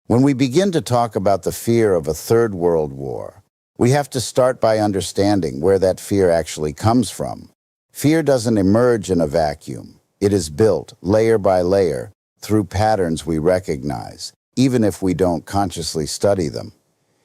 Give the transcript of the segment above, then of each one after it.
When we begin to talk about the fear of a third world war, we have to start by understanding where that fear actually comes from. Fear doesn't emerge in a vacuum. It is built, layer by layer, through patterns we recognize, even if we don't consciously study them.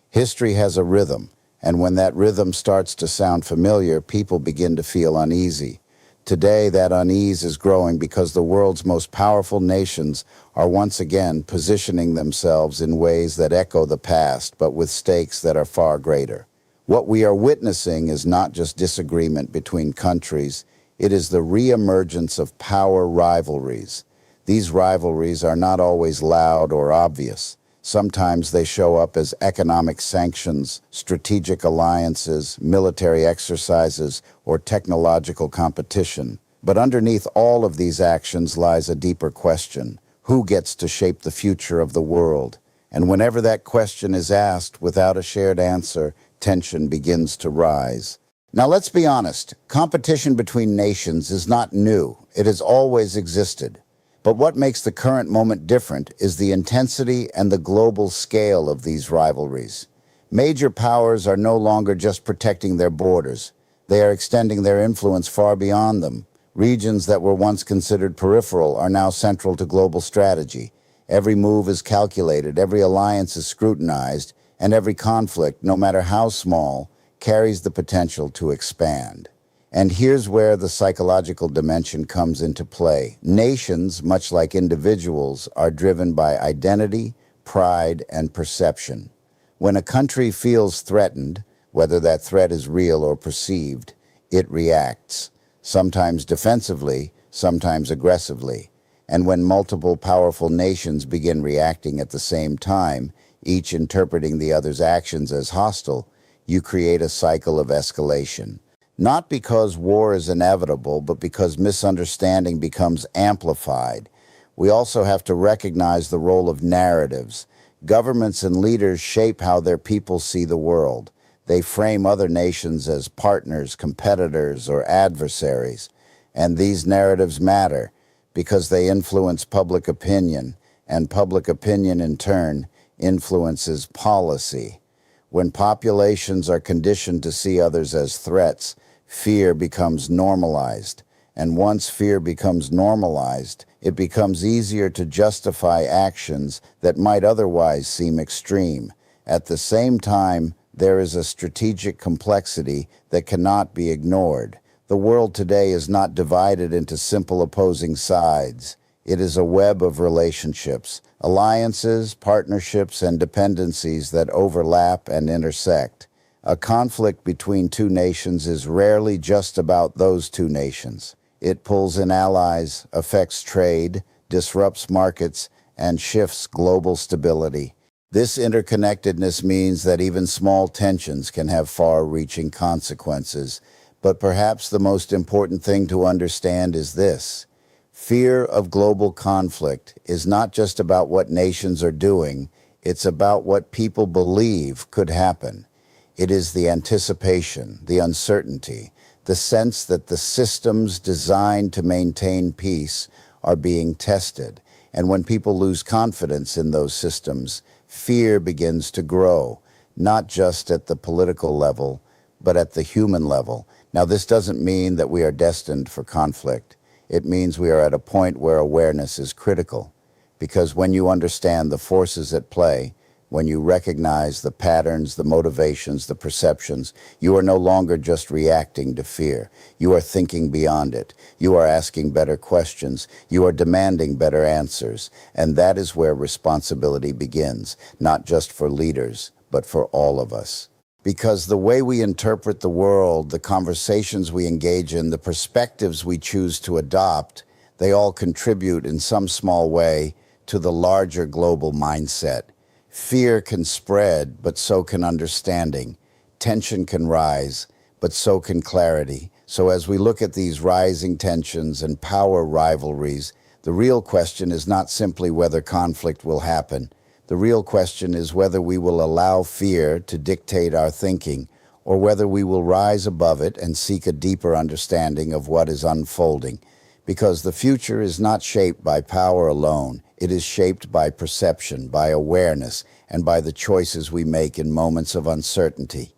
History has a rhythm, and when that rhythm starts to sound familiar, people begin to feel uneasy. Today, that unease is growing because the world's most powerful nations are once again positioning themselves in ways that echo the past, but with stakes that are far greater. What we are witnessing is not just disagreement between countries, it is the re-emergence of power rivalries. These rivalries are not always loud or obvious. Sometimes they show up as economic sanctions, strategic alliances, military exercises, or technological competition. But underneath all of these actions lies a deeper question: who gets to shape the future of the world? And whenever that question is asked without a shared answer, tension begins to rise. Now let's be honest, competition between nations is not new. It has always existed. But what makes the current moment different is the intensity and the global scale of these rivalries. Major powers are no longer just protecting their borders. They are extending their influence far beyond them. Regions that were once considered peripheral are now central to global strategy. Every move is calculated, every alliance is scrutinized, and every conflict, no matter how small, carries the potential to expand. And here's where the psychological dimension comes into play. Nations, much like individuals, are driven by identity, pride, and perception. When a country feels threatened, whether that threat is real or perceived, it reacts, sometimes defensively, sometimes aggressively. And when multiple powerful nations begin reacting at the same time, each interpreting the other's actions as hostile, you create a cycle of escalation. Not because war is inevitable, but because misunderstanding becomes amplified. We also have to recognize the role of narratives. Governments and leaders shape how their people see the world. They frame other nations as partners, competitors, or adversaries. And these narratives matter because they influence public opinion, and public opinion, in turn, influences policy. When populations are conditioned to see others as threats, fear becomes normalized. And once fear becomes normalized, it becomes easier to justify actions that might otherwise seem extreme. At the same time, there is a strategic complexity that cannot be ignored. The world today is not divided into simple opposing sides. It is a web of relationships, alliances, partnerships, and dependencies that overlap and intersect. A conflict between two nations is rarely just about those two nations. It pulls in allies, affects trade, disrupts markets, and shifts global stability. This interconnectedness means that even small tensions can have far-reaching consequences. But perhaps the most important thing to understand is this: fear of global conflict is not just about what nations are doing, it's about what people believe could happen. It is the anticipation, the uncertainty, the sense that the systems designed to maintain peace are being tested. And when people lose confidence in those systems, fear begins to grow, not just at the political level, but at the human level. Now, this doesn't mean that we are destined for conflict. It means we are at a point where awareness is critical. Because when you understand the forces at play, when you recognize the patterns, the motivations, the perceptions, you are no longer just reacting to fear. You are thinking beyond it. You are asking better questions. You are demanding better answers. And that is where responsibility begins, not just for leaders, but for all of us. Because the way we interpret the world, the conversations we engage in, the perspectives we choose to adopt, they all contribute in some small way to the larger global mindset. Fear can spread, but so can understanding. Tension can rise, but so can clarity. So as we look at these rising tensions and power rivalries, the real question is not simply whether conflict will happen. The real question is whether we will allow fear to dictate our thinking, or whether we will rise above it and seek a deeper understanding of what is unfolding. Because the future is not shaped by power alone, It is shaped by perception, by awareness, and by the choices we make in moments of uncertainty.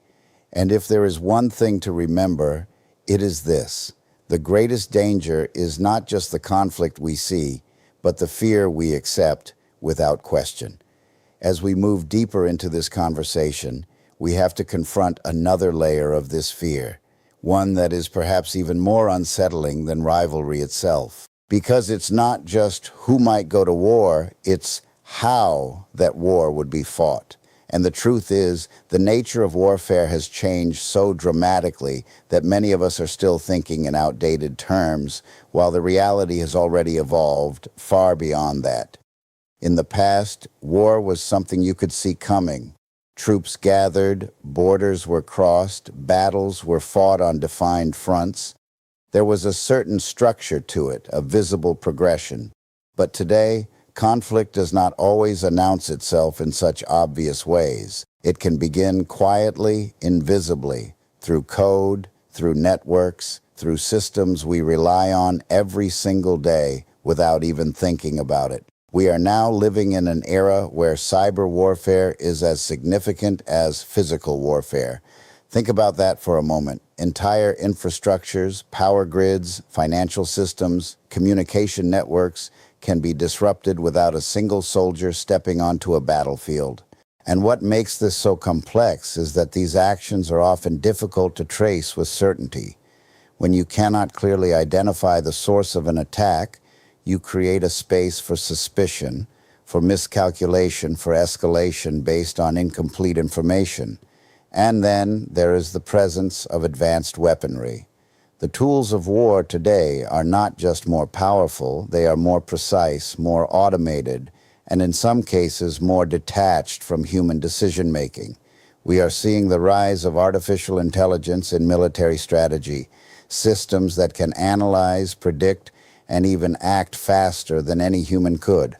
And if there is one thing to remember, it is this: the greatest danger is not just the conflict we see, but the fear we accept without question. As we move deeper into this conversation, we have to confront another layer of this fear, one that is perhaps even more unsettling than rivalry itself. Because it's not just who might go to war, it's how that war would be fought. And the truth is, the nature of warfare has changed so dramatically that many of us are still thinking in outdated terms, while the reality has already evolved far beyond that. In the past, war was something you could see coming. Troops gathered, borders were crossed, battles were fought on defined fronts. There was a certain structure to it, a visible progression. But today, conflict does not always announce itself in such obvious ways. It can begin quietly, invisibly, through code, through networks, through systems we rely on every single day without even thinking about it. We are now living in an era where cyber warfare is as significant as physical warfare. Think about that for a moment. Entire infrastructures, power grids, financial systems, communication networks can be disrupted without a single soldier stepping onto a battlefield. And what makes this so complex is that these actions are often difficult to trace with certainty. When you cannot clearly identify the source of an attack, you create a space for suspicion, for miscalculation, for escalation based on incomplete information. And then there is the presence of advanced weaponry. The tools of war today are not just more powerful, they are more precise, more automated, and in some cases more detached from human decision-making. We are seeing the rise of artificial intelligence in military strategy, systems that can analyze, predict, and even act faster than any human could.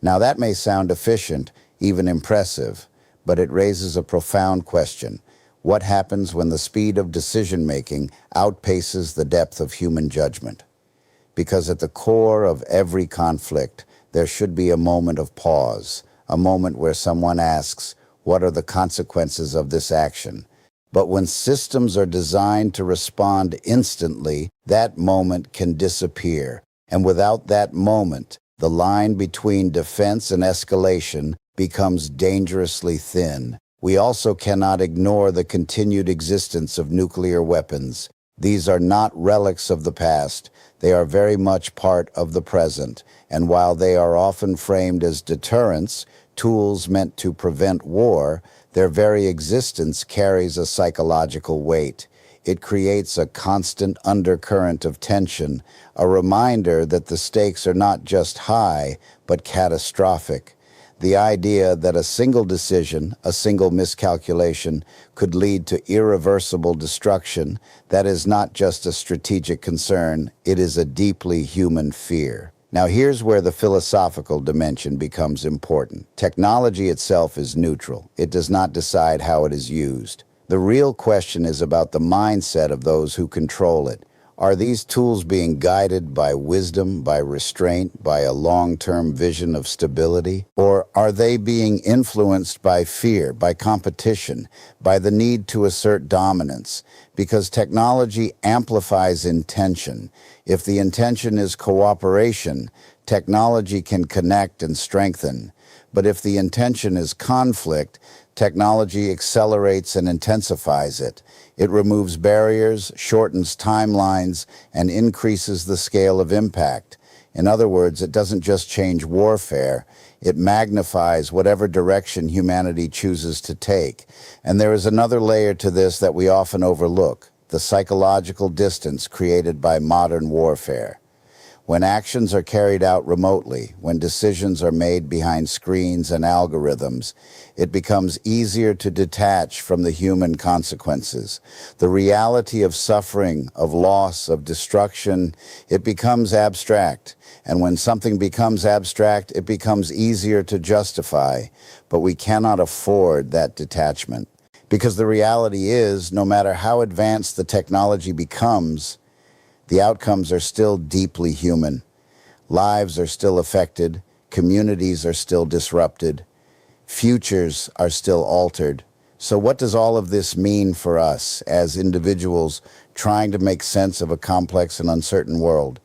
Now that may sound efficient, even impressive, but it raises a profound question. What happens when the speed of decision-making outpaces the depth of human judgment? Because at the core of every conflict, there should be a moment of pause, a moment where someone asks, what are the consequences of this action? But when systems are designed to respond instantly, that moment can disappear. And without that moment, the line between defense and escalation becomes dangerously thin. We also cannot ignore the continued existence of nuclear weapons. These are not relics of the past. They are very much part of the present. And while they are often framed as deterrents, tools meant to prevent war, their very existence carries a psychological weight. It creates a constant undercurrent of tension, a reminder that the stakes are not just high, but catastrophic. The idea that a single decision, a single miscalculation, could lead to irreversible destruction, that is not just a strategic concern, it is a deeply human fear. Now here's where the philosophical dimension becomes important. Technology itself is neutral. It does not decide how it is used. The real question is about the mindset of those who control it. Are these tools being guided by wisdom, by restraint, by a long-term vision of stability? Or are they being influenced by fear, by competition, by the need to assert dominance? Because technology amplifies intention. If the intention is cooperation, technology can connect and strengthen. But if the intention is conflict, technology accelerates and intensifies it. It removes barriers, shortens timelines, and increases the scale of impact. In other words, it doesn't just change warfare, it magnifies whatever direction humanity chooses to take. And there is another layer to this that we often overlook: the psychological distance created by modern warfare. When actions are carried out remotely, when decisions are made behind screens and algorithms, it becomes easier to detach from the human consequences. The reality of suffering, of loss, of destruction, it becomes abstract. And when something becomes abstract, it becomes easier to justify. But we cannot afford that detachment. Because the reality is, no matter how advanced the technology becomes, the outcomes are still deeply human. Lives are still affected, communities are still disrupted, futures are still altered. So what does all of this mean for us as individuals trying to make sense of a complex and uncertain world?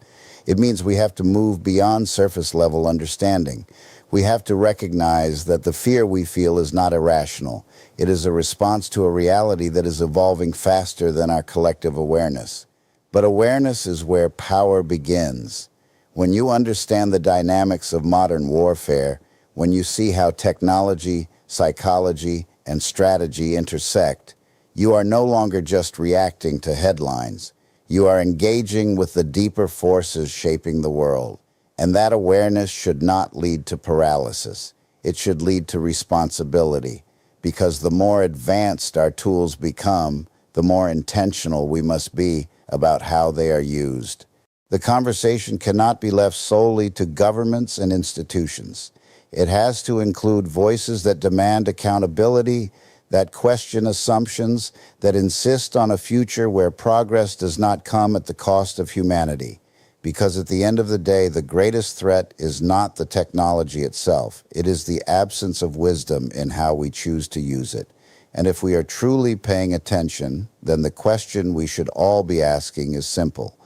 It means we have to move beyond surface level understanding. We have to recognize that the fear we feel is not irrational. It is a response to a reality that is evolving faster than our collective awareness. But awareness is where power begins. When you understand the dynamics of modern warfare, when you see how technology, psychology, and strategy intersect, you are no longer just reacting to headlines. You are engaging with the deeper forces shaping the world. And that awareness should not lead to paralysis. It should lead to responsibility, because the more advanced our tools become, the more intentional we must be about how they are used. The conversation cannot be left solely to governments and institutions. It has to include voices that demand accountability, that question assumptions, that insist on a future where progress does not come at the cost of humanity. Because at the end of the day, the greatest threat is not the technology itself. It is the absence of wisdom in how we choose to use it. And if we are truly paying attention, then the question we should all be asking is simple.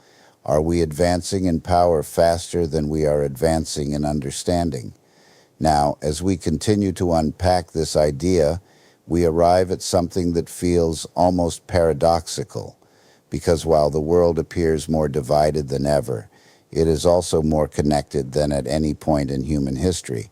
Are we advancing in power faster than we are advancing in understanding? Now, as we continue to unpack this idea, we arrive at something that feels almost paradoxical. Because while the world appears more divided than ever, it is also more connected than at any point in human history.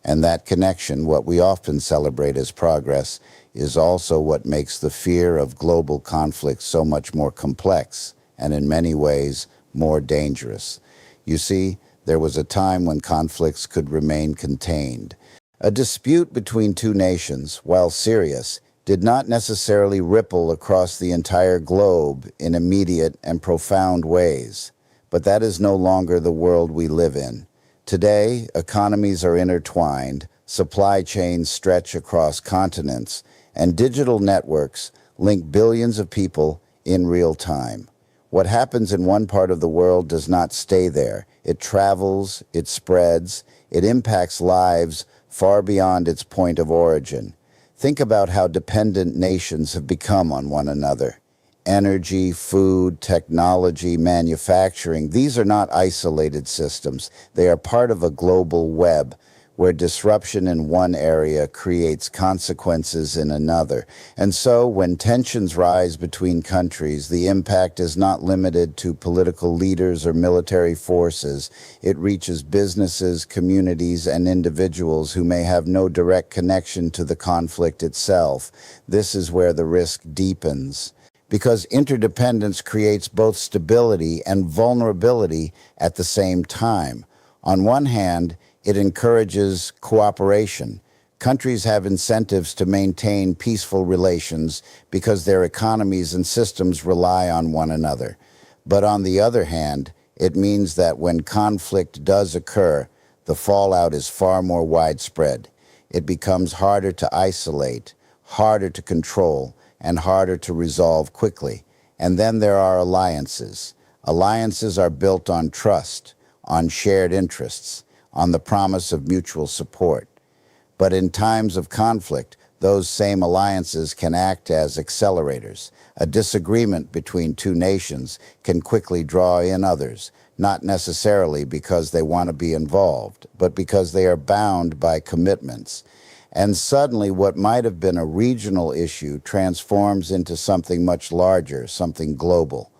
And that connection, what we often celebrate as progress, is also what makes the fear of global conflict so much more complex and in many ways more dangerous. You see, there was a time when conflicts could remain contained. A dispute between two nations, while serious, did not necessarily ripple across the entire globe in immediate and profound ways. But that is no longer the world we live in. Today, economies are intertwined, supply chains stretch across continents, and digital networks link billions of people in real time. What happens in one part of the world does not stay there. It travels, it spreads, it impacts lives far beyond its point of origin. Think about how dependent nations have become on one another. Energy, food, technology, manufacturing, these are not isolated systems. They are part of a global web where disruption in one area creates consequences in another. And so, when tensions rise between countries, the impact is not limited to political leaders or military forces. It reaches businesses, communities, and individuals who may have no direct connection to the conflict itself. This is where the risk deepens, because interdependence creates both stability and vulnerability at the same time. On one hand, it encourages cooperation. Countries have incentives to maintain peaceful relations because their economies and systems rely on one another. But on the other hand, it means that when conflict does occur, the fallout is far more widespread. It becomes harder to isolate, harder to control, and harder to resolve quickly. And then there are alliances. Alliances are built on trust, on shared interests, on the promise of mutual support. But in times of conflict, those same alliances can act as accelerators. A disagreement between two nations can quickly draw in others, not necessarily because they want to be involved, but because they are bound by commitments. And suddenly what might have been a regional issue transforms into something much larger, something global.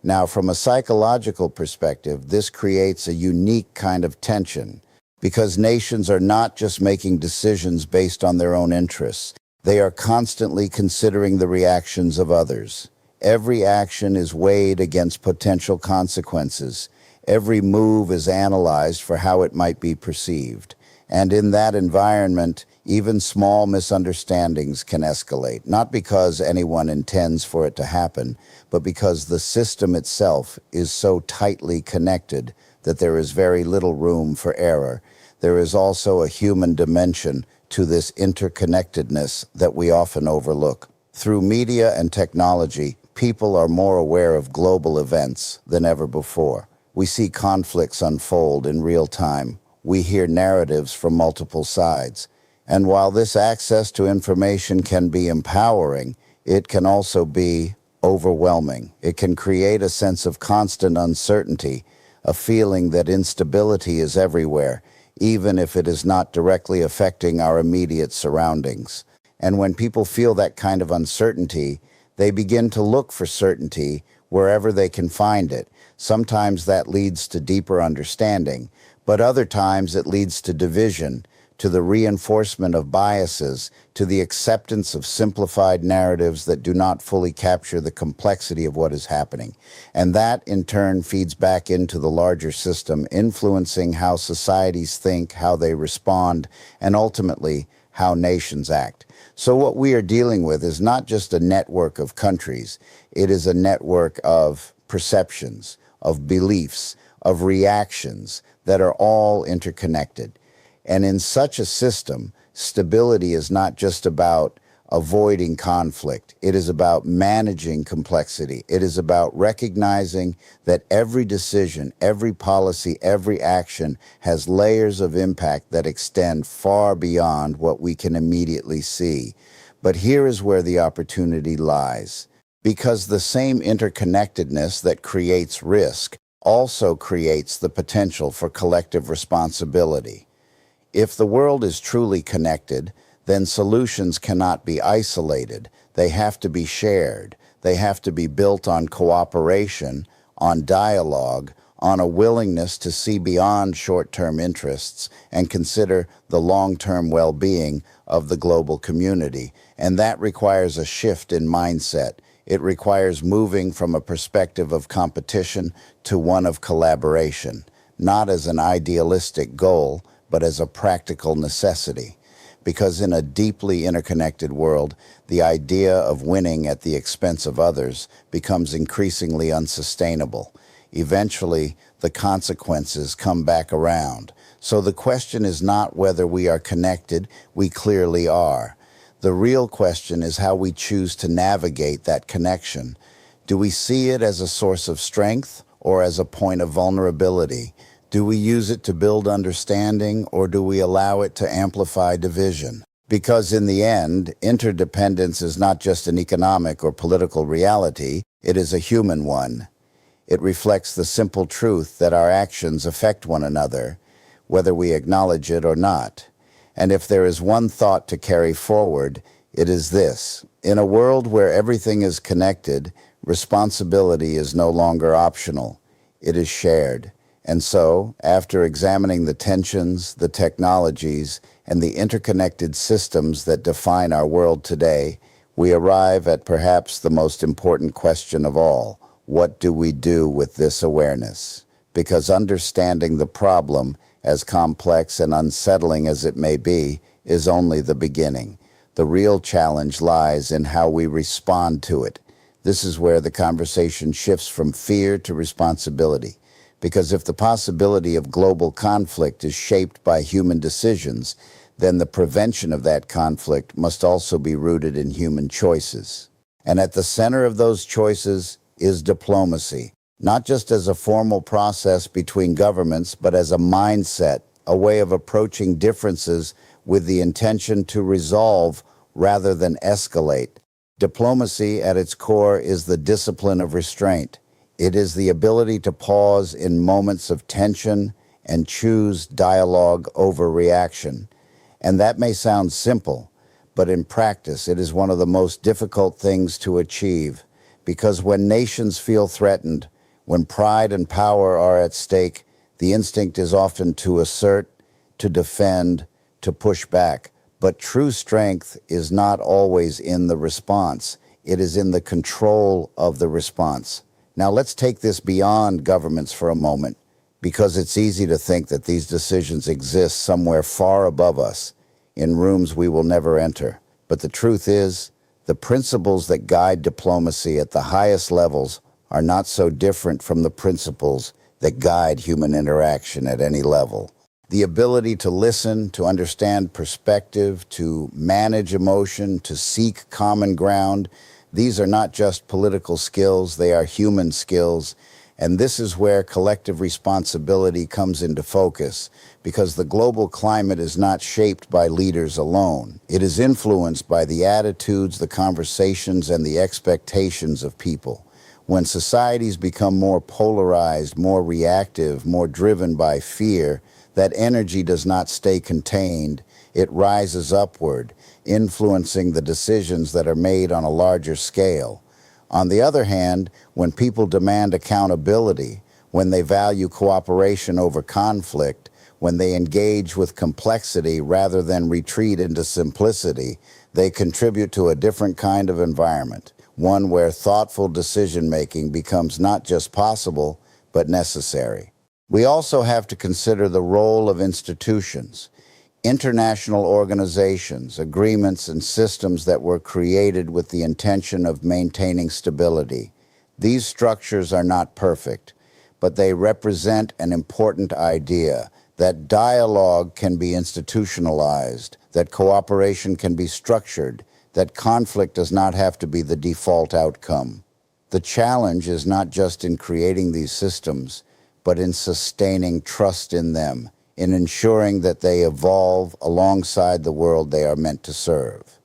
Now, from a psychological perspective, this creates a unique kind of tension, because nations are not just making decisions based on their own interests. They are constantly considering the reactions of others. Every action is weighed against potential consequences. Every move is analyzed for how it might be perceived. And in that environment, even small misunderstandings can escalate, not because anyone intends for it to happen, but because the system itself is so tightly connected that there is very little room for error. There is also a human dimension to this interconnectedness that we often overlook. Through media and technology, people are more aware of global events than ever before. We see conflicts unfold in real time, We hear narratives from multiple sides. And while this access to information can be empowering, it can also be overwhelming. It can create a sense of constant uncertainty, a feeling that instability is everywhere, even if it is not directly affecting our immediate surroundings. And when people feel that kind of uncertainty, they begin to look for certainty wherever they can find it. Sometimes that leads to deeper understanding, but other times it leads to division, to the reinforcement of biases, to the acceptance of simplified narratives that do not fully capture the complexity of what is happening. And that, in turn, feeds back into the larger system, influencing how societies think, how they respond, and ultimately, how nations act. So what we are dealing with is not just a network of countries, it is a network of perceptions, of beliefs, of reactions that are all interconnected. And in such a system, stability is not just about avoiding conflict. It is about managing complexity. It is about recognizing that every decision, every policy, every action has layers of impact that extend far beyond what we can immediately see. But here is where the opportunity lies. Because the same interconnectedness that creates risk also creates the potential for collective responsibility. If the world is truly connected, then solutions cannot be isolated. They have to be shared. They have to be built on cooperation, on dialogue, on a willingness to see beyond short-term interests and consider the long-term well-being of the global community. And that requires a shift in mindset. It requires moving from a perspective of competition to one of collaboration, not as an idealistic goal, but as a practical necessity. Because in a deeply interconnected world, the idea of winning at the expense of others becomes increasingly unsustainable. Eventually, the consequences come back around. So the question is not whether we are connected, we clearly are. The real question is how we choose to navigate that connection. Do we see it as a source of strength or as a point of vulnerability? Do we use it to build understanding, or do we allow it to amplify division? Because in the end, interdependence is not just an economic or political reality, it is a human one. It reflects the simple truth that our actions affect one another, whether we acknowledge it or not. And if there is one thought to carry forward, it is this: in a world where everything is connected, responsibility is no longer optional, it is shared. And so, after examining the tensions, the technologies, and the interconnected systems that define our world today, we arrive at perhaps the most important question of all: what do we do with this awareness? Because understanding the problem, as complex and unsettling as it may be, is only the beginning. The real challenge lies in how we respond to it. This is where the conversation shifts from fear to responsibility. Because if the possibility of global conflict is shaped by human decisions, then the prevention of that conflict must also be rooted in human choices. And at the center of those choices is diplomacy, not just as a formal process between governments, but as a mindset, a way of approaching differences with the intention to resolve rather than escalate. Diplomacy at its core is the discipline of restraint. It is the ability to pause in moments of tension and choose dialogue over reaction. And that may sound simple, but in practice it is one of the most difficult things to achieve, because when nations feel threatened, when pride and power are at stake, the instinct is often to assert, to defend, to push back. But true strength is not always in the response. It is in the control of the response. Now let's take this beyond governments for a moment, because it's easy to think that these decisions exist somewhere far above us, in rooms we will never enter. But the truth is, the principles that guide diplomacy at the highest levels are not so different from the principles that guide human interaction at any level. The ability to listen, to understand perspective, to manage emotion, to seek common ground, these are not just political skills, they are human skills. And this is where collective responsibility comes into focus, because the global climate is not shaped by leaders alone. It is influenced by the attitudes, the conversations, and the expectations of people. When societies become more polarized, more reactive, more driven by fear, that energy does not stay contained. It rises upward, influencing the decisions that are made on a larger scale. On the other hand, when people demand accountability, when they value cooperation over conflict, when they engage with complexity rather than retreat into simplicity, they contribute to a different kind of environment, one where thoughtful decision-making becomes not just possible, but necessary. We also have to consider the role of institutions. International organizations, agreements, and systems that were created with the intention of maintaining stability. These structures are not perfect, but they represent an important idea that dialogue can be institutionalized, that cooperation can be structured, that conflict does not have to be the default outcome. The challenge is not just in creating these systems, but in sustaining trust in them, in ensuring that they evolve alongside the world they are meant to serve.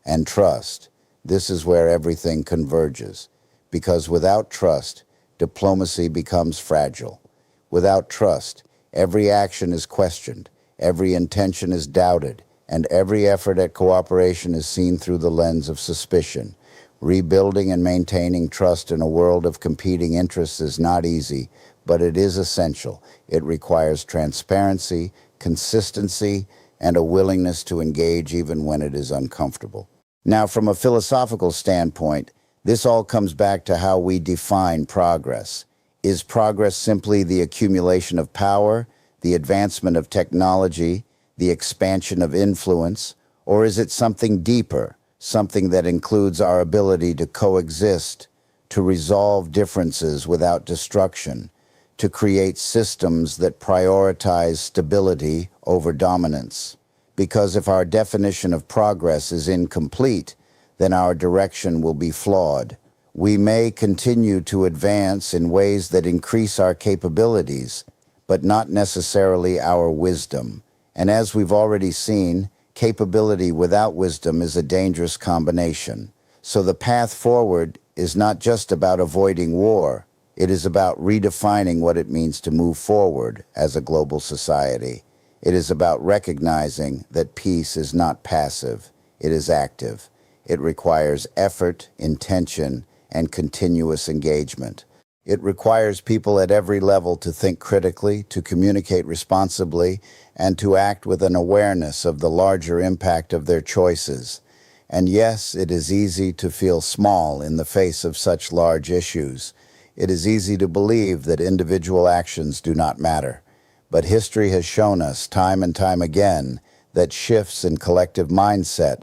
And trust, this is where everything converges. Because without trust, diplomacy becomes fragile. Without trust, every action is questioned, every intention is doubted, and every effort at cooperation is seen through the lens of suspicion. Rebuilding and maintaining trust in a world of competing interests is not easy, but it is essential. It requires transparency, consistency, and a willingness to engage even when it is uncomfortable. Now, from a philosophical standpoint, this all comes back to how we define progress. Is progress simply the accumulation of power, the advancement of technology, the expansion of influence, or is it something deeper, something that includes our ability to coexist, to resolve differences without destruction, to create systems that prioritize stability over dominance? Because if our definition of progress is incomplete, then our direction will be flawed. We may continue to advance in ways that increase our capabilities, but not necessarily our wisdom. And as we've already seen, capability without wisdom is a dangerous combination. So the path forward is not just about avoiding war. It is about redefining what it means to move forward as a global society. It is about recognizing that peace is not passive, it is active. It requires effort, intention, and continuous engagement. It requires people at every level to think critically, to communicate responsibly, and to act with an awareness of the larger impact of their choices. And yes, it is easy to feel small in the face of such large issues. It is easy to believe that individual actions do not matter. But history has shown us time and time again that shifts in collective mindset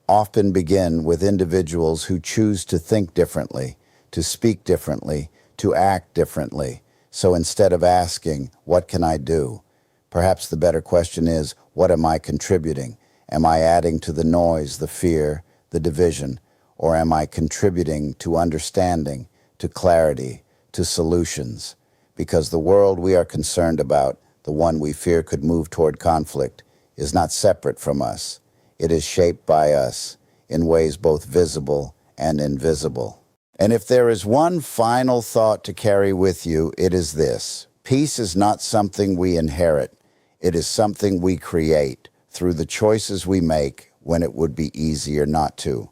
often begin with individuals who choose to think differently, to speak differently, to act differently. So instead of asking, "What can I do?" perhaps the better question is, "What am I contributing?" Am I adding to the noise, the fear, the division, or am I contributing to understanding, to clarity, to solutions? Because the world we are concerned about, the one we fear could move toward conflict, is not separate from us. It is shaped by us in ways both visible and invisible. And if there is one final thought to carry with you, it is this: peace is not something we inherit. It is something we create through the choices we make when it would be easier not to.